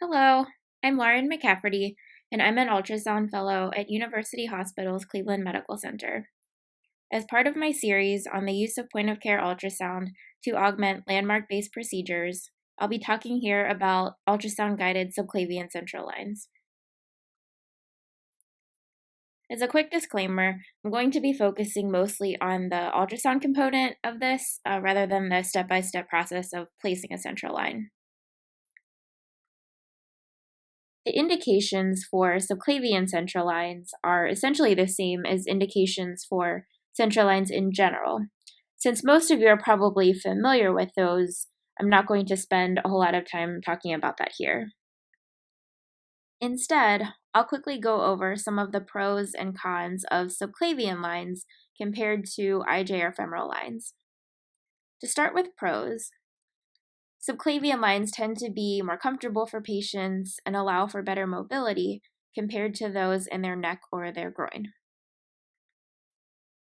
Hello, I'm Lauren McCafferty, and I'm an ultrasound fellow at University Hospital's Cleveland Medical Center. As part of my series on the use of point-of-care ultrasound to augment landmark-based procedures, I'll be talking here about ultrasound-guided subclavian central lines. As a quick disclaimer, I'm going to be focusing mostly on the ultrasound component of this rather than the step-by-step process of placing a central line. The indications for subclavian central lines are essentially the same as indications for central lines in general. Since most of you are probably familiar with those, I'm not going to spend a whole lot of time talking about that here. Instead, I'll quickly go over some of the pros and cons of subclavian lines compared to IJ or femoral lines. To start with pros, subclavian lines tend to be more comfortable for patients and allow for better mobility compared to those in their neck or their groin.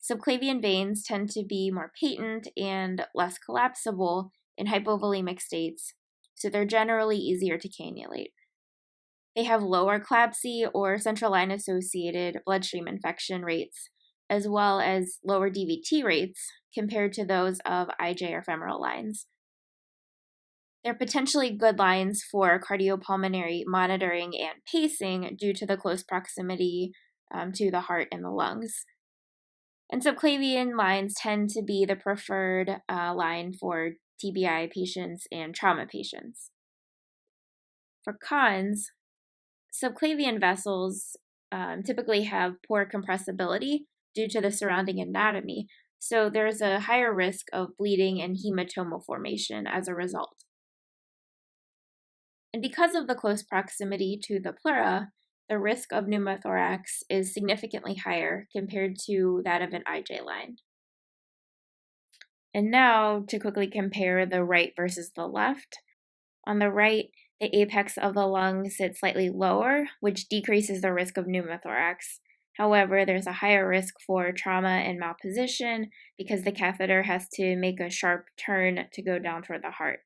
Subclavian veins tend to be more patent and less collapsible in hypovolemic states, so they're generally easier to cannulate. They have lower CLABSI or central line associated bloodstream infection rates, as well as lower DVT rates compared to those of IJ or femoral lines. They're potentially good lines for cardiopulmonary monitoring and pacing due to the close proximity to the heart and the lungs. And subclavian lines tend to be the preferred line for TBI patients and trauma patients. For cons, subclavian vessels typically have poor compressibility due to the surrounding anatomy, so there's a higher risk of bleeding and hematoma formation as a result. And because of the close proximity to the pleura, the risk of pneumothorax is significantly higher compared to that of an IJ line. And now to quickly compare the right versus the left. On the right, the apex of the lung sits slightly lower, which decreases the risk of pneumothorax. However, there's a higher risk for trauma and malposition because the catheter has to make a sharp turn to go down toward the heart.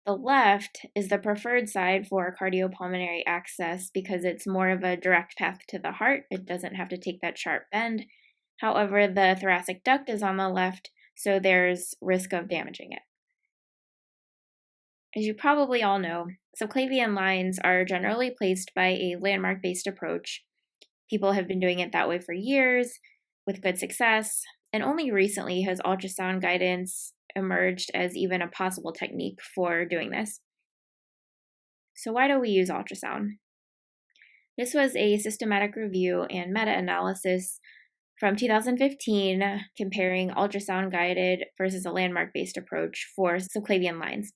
The left is the preferred side for cardiopulmonary access because it's more of a direct path to the heart. It doesn't have to take that sharp bend. However, the thoracic duct is on the left, so there's risk of damaging it. As you probably all know, subclavian lines are generally placed by a landmark-based approach. People have been doing it that way for years with good success, and only recently has ultrasound guidance emerged as even a possible technique for doing this. So why do we use ultrasound? This was a systematic review and meta-analysis from 2015 comparing ultrasound-guided versus a landmark-based approach for subclavian lines.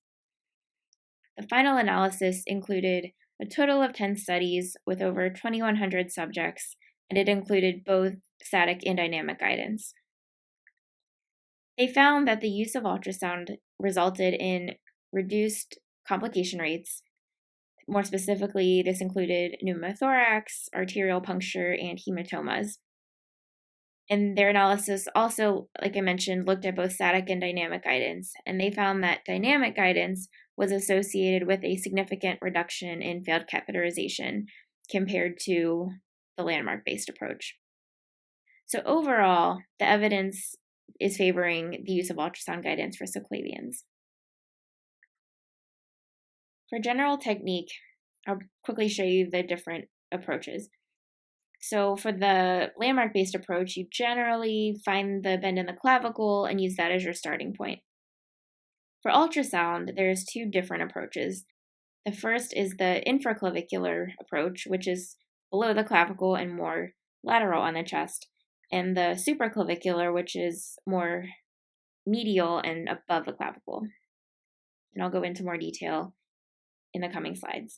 The final analysis included a total of 10 studies with over 2,100 subjects, and it included both static and dynamic guidance. They found that the use of ultrasound resulted in reduced complication rates. More specifically, this included pneumothorax, arterial puncture, and hematomas. And their analysis also, like I mentioned, looked at both static and dynamic guidance, and they found that dynamic guidance was associated with a significant reduction in failed catheterization compared to the landmark-based approach. So overall, the evidence is favoring the use of ultrasound guidance for subclavians. For general technique, I'll quickly show you the different approaches. So for the landmark-based approach, you generally find the bend in the clavicle and use that as your starting point. For ultrasound, there's two different approaches. The first is the infraclavicular approach, which is below the clavicle and more lateral on the chest, and the superclavicular, which is more medial and above the clavicle. And I'll go into more detail in the coming slides.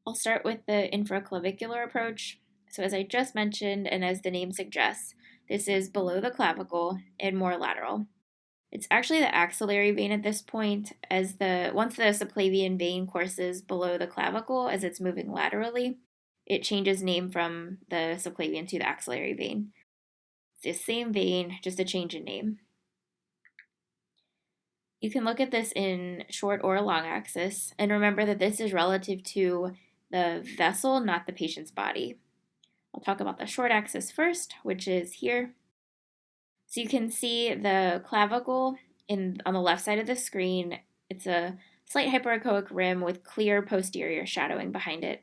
I'll start with the infraclavicular approach. So as I just mentioned, and as the name suggests, this is below the clavicle and more lateral. It's actually the axillary vein at this point, as once the subclavian vein courses below the clavicle as it's moving laterally, it changes name from the subclavian to the axillary vein. It's the same vein, just a change in name. You can look at this in short or long axis, and remember that this is relative to the vessel, not the patient's body. I'll talk about the short axis first, which is here. So you can see the clavicle on the left side of the screen. It's a slight hyperechoic rim with clear posterior shadowing behind it.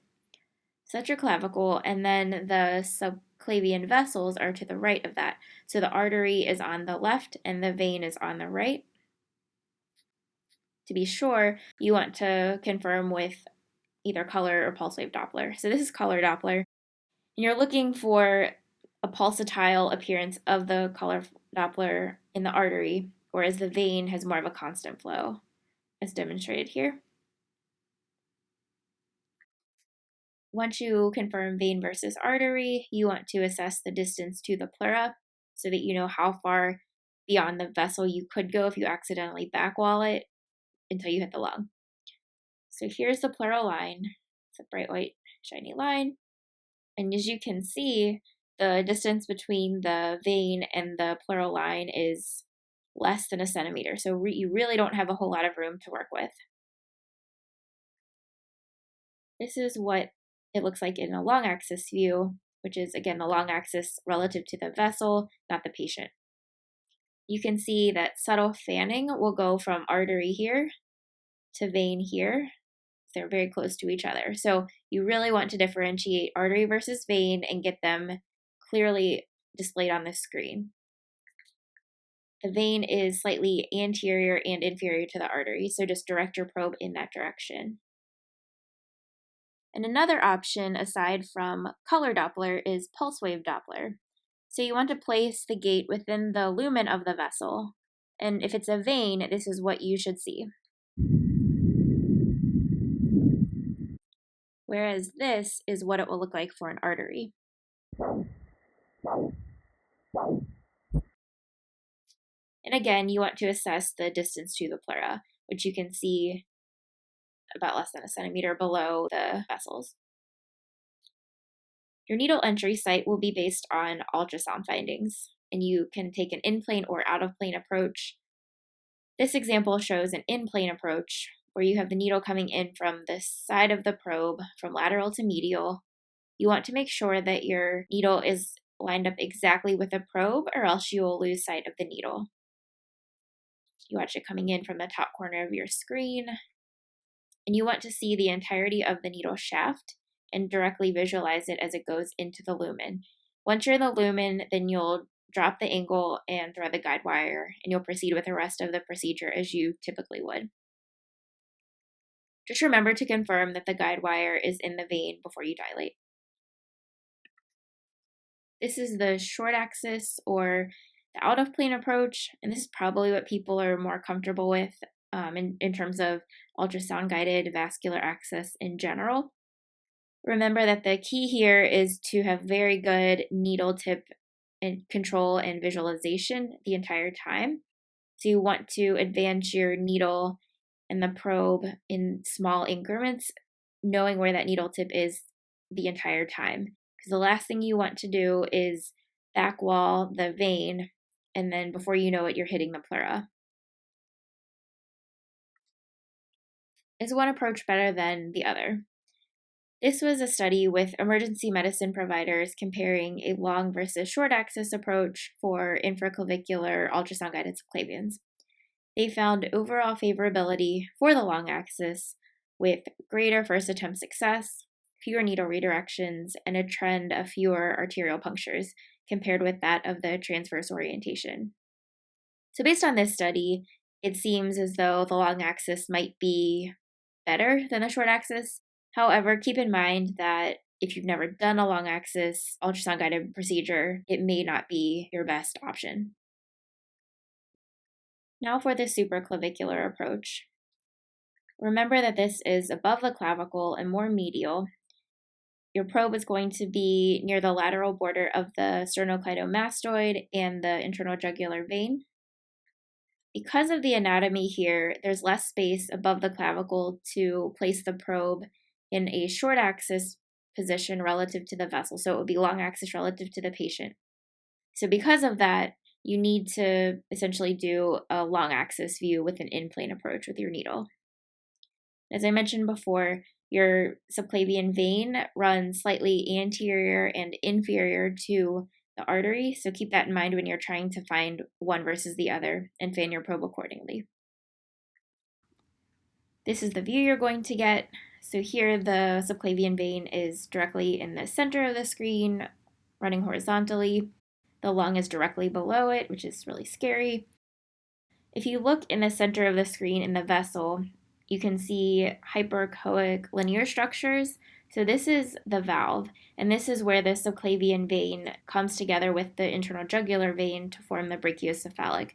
So that's your clavicle, and then the subclavian vessels are to the right of that. So the artery is on the left and the vein is on the right. To be sure, you want to confirm with either color or pulse wave Doppler. So this is color Doppler, and you're looking for a pulsatile appearance of the color Doppler in the artery, whereas the vein has more of a constant flow, as demonstrated here. Once you confirm vein versus artery, you want to assess the distance to the pleura so that you know how far beyond the vessel you could go if you accidentally backwall it until you hit the lung. So here's the pleural line. It's a bright white shiny line. And as you can see, the distance between the vein and the pleural line is less than a centimeter. So you really don't have a whole lot of room to work with. This is what it looks like in a long axis view, which is, again, the long axis relative to the vessel, not the patient. You can see that subtle fanning will go from artery here to vein here. They're very close to each other. So you really want to differentiate artery versus vein and get them clearly displayed on the screen. The vein is slightly anterior and inferior to the artery, so just direct your probe in that direction. And another option aside from color Doppler is pulse wave Doppler. So you want to place the gate within the lumen of the vessel. And if it's a vein, this is what you should see. Whereas this is what it will look like for an artery. And again, you want to assess the distance to the pleura, which you can see about less than a centimeter below the vessels. Your needle entry site will be based on ultrasound findings, and you can take an in-plane or out-of-plane approach. This example shows an in-plane approach, where you have the needle coming in from the side of the probe, from lateral to medial. You want to make sure that your needle is lined up exactly with the probe, or else you will lose sight of the needle. You watch it coming in from the top corner of your screen, and you want to see the entirety of the needle shaft and directly visualize it as it goes into the lumen. Once you're in the lumen, then you'll drop the angle and thread the guide wire, and you'll proceed with the rest of the procedure as you typically would. Just remember to confirm that the guide wire is in the vein before you dilate. This is the short axis or the out-of-plane approach, and this is probably what people are more comfortable with in terms of ultrasound-guided vascular access in general. Remember that the key here is to have very good needle tip and control and visualization the entire time. So you want to advance your needle and the probe in small increments, knowing where that needle tip is the entire time. Because the last thing you want to do is backwall the vein, and then before you know it, you're hitting the pleura. Is one approach better than the other? This was a study with emergency medicine providers comparing a long versus short axis approach for infraclavicular ultrasound-guided subclavians. They found overall favorability for the long axis with greater first attempt success, fewer needle redirections, and a trend of fewer arterial punctures compared with that of the transverse orientation. So based on this study, it seems as though the long axis might be better than the short axis. However, keep in mind that if you've never done a long axis ultrasound-guided procedure, it may not be your best option. Now for the superclavicular approach. Remember that this is above the clavicle and more medial. Your probe is going to be near the lateral border of the sternocleidomastoid and the internal jugular vein. Because of the anatomy here, there's less space above the clavicle to place the probe in a short axis position relative to the vessel. So it would be long axis relative to the patient. So because of that, you need to essentially do a long axis view with an in-plane approach with your needle. As I mentioned before, your subclavian vein runs slightly anterior and inferior to the artery, so keep that in mind when you're trying to find one versus the other and fan your probe accordingly. This is the view you're going to get. So here the subclavian vein is directly in the center of the screen, running horizontally. The lung is directly below it, which is really scary. If you look in the center of the screen in the vessel, you can see hyperechoic linear structures. So this is the valve, and this is where the subclavian vein comes together with the internal jugular vein to form the brachiocephalic.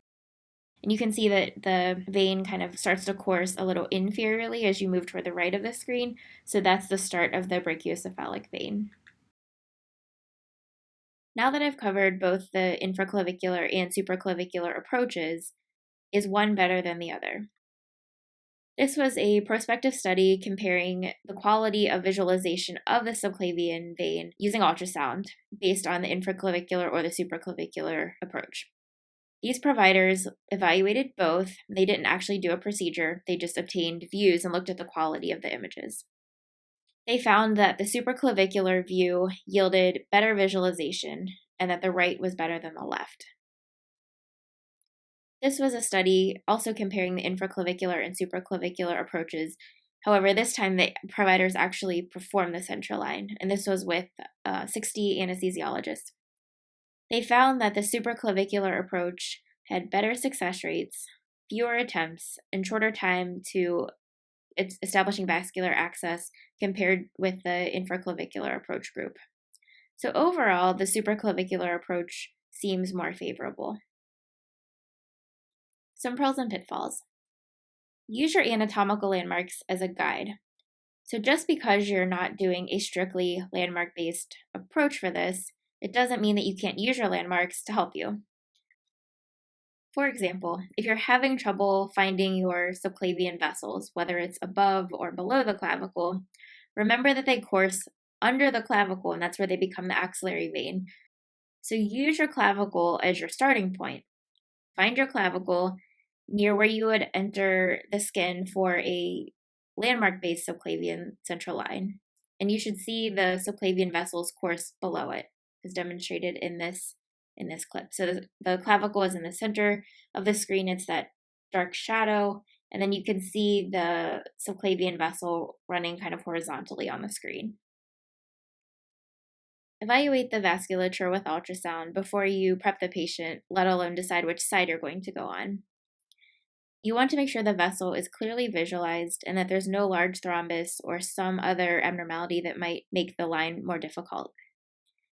And you can see that the vein kind of starts to course a little inferiorly as you move toward the right of the screen. So that's the start of the brachiocephalic vein. Now that I've covered both the infraclavicular and superclavicular approaches, is one better than the other? This was a prospective study comparing the quality of visualization of the subclavian vein using ultrasound based on the infraclavicular or the superclavicular approach. These providers evaluated both. They didn't actually do a procedure, they just obtained views and looked at the quality of the images. They found that the superclavicular view yielded better visualization and that the right was better than the left. This was a study also comparing the infraclavicular and superclavicular approaches. However, this time the providers actually performed the central line, and this was with 60 anesthesiologists. They found that the superclavicular approach had better success rates, fewer attempts, and shorter time to establishing vascular access compared with the infraclavicular approach group. So overall, the superclavicular approach seems more favorable. Some pros and pitfalls. Use your anatomical landmarks as a guide. So just because you're not doing a strictly landmark-based approach for this, it doesn't mean that you can't use your landmarks to help you. For example, if you're having trouble finding your subclavian vessels, whether it's above or below the clavicle, remember that they course under the clavicle, and that's where they become the axillary vein. So use your clavicle as your starting point. Find your clavicle near where you would enter the skin for a landmark-based subclavian central line, and you should see the subclavian vessels course below it, as demonstrated in this clip. So the clavicle is in the center of the screen. It's that dark shadow, and then you can see the subclavian vessel running kind of horizontally on the screen. Evaluate the vasculature with ultrasound before you prep the patient, let alone decide which side you're going to go on. You want to make sure the vessel is clearly visualized and that there's no large thrombus or some other abnormality that might make the line more difficult.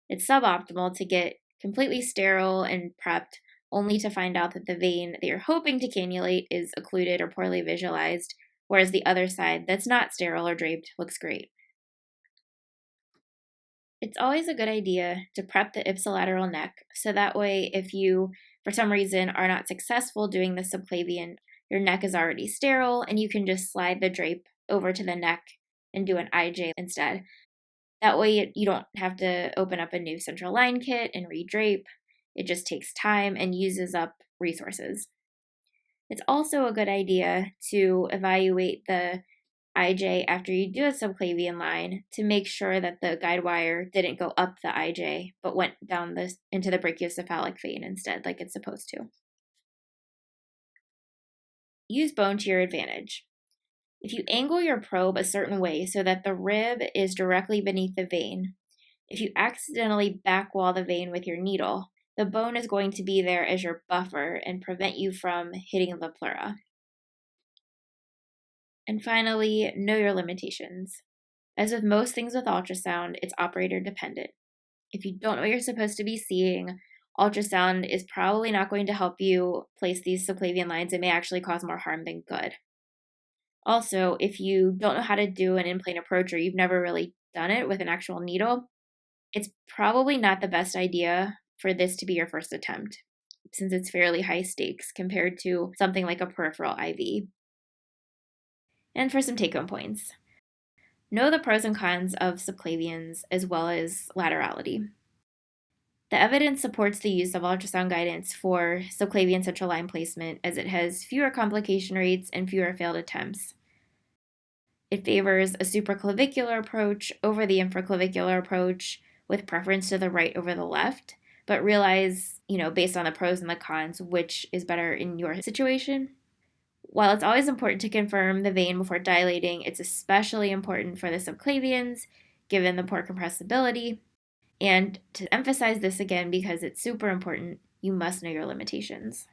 It's suboptimal to get completely sterile and prepped only to find out that the vein that you're hoping to cannulate is occluded or poorly visualized, whereas the other side that's not sterile or draped looks great. It's always a good idea to prep the ipsilateral neck, so that way if you, for some reason, are not successful doing the subclavian, your neck is already sterile and you can just slide the drape over to the neck and do an IJ instead. That way you don't have to open up a new central line kit and redrape. It just takes time and uses up resources. It's also a good idea to evaluate the IJ after you do a subclavian line to make sure that the guide wire didn't go up the IJ but went down into the brachiocephalic vein instead, like it's supposed to. Use bone to your advantage. If you angle your probe a certain way so that the rib is directly beneath the vein, if you accidentally backwall the vein with your needle, the bone is going to be there as your buffer and prevent you from hitting the pleura. And finally, know your limitations. As with most things with ultrasound, it's operator dependent. If you don't know what you're supposed to be seeing, ultrasound is probably not going to help you place these subclavian lines. It may actually cause more harm than good. Also, if you don't know how to do an in-plane approach or you've never really done it with an actual needle, it's probably not the best idea for this to be your first attempt, since it's fairly high stakes compared to something like a peripheral IV. And for some take-home points. Know the pros and cons of subclavians as well as laterality. The evidence supports the use of ultrasound guidance for subclavian central line placement as it has fewer complication rates and fewer failed attempts. It favors a superclavicular approach over the infraclavicular approach, with preference to the right over the left, but realize, based on the pros and the cons, which is better in your situation. While it's always important to confirm the vein before dilating, it's especially important for the subclavians, given the poor compressibility. And to emphasize this again, because it's super important, you must know your limitations.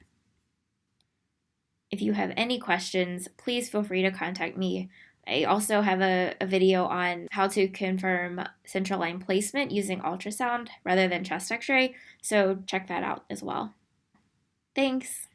If you have any questions, please feel free to contact me. I also have a video on how to confirm central line placement using ultrasound rather than chest x-ray, so check that out as well. Thanks!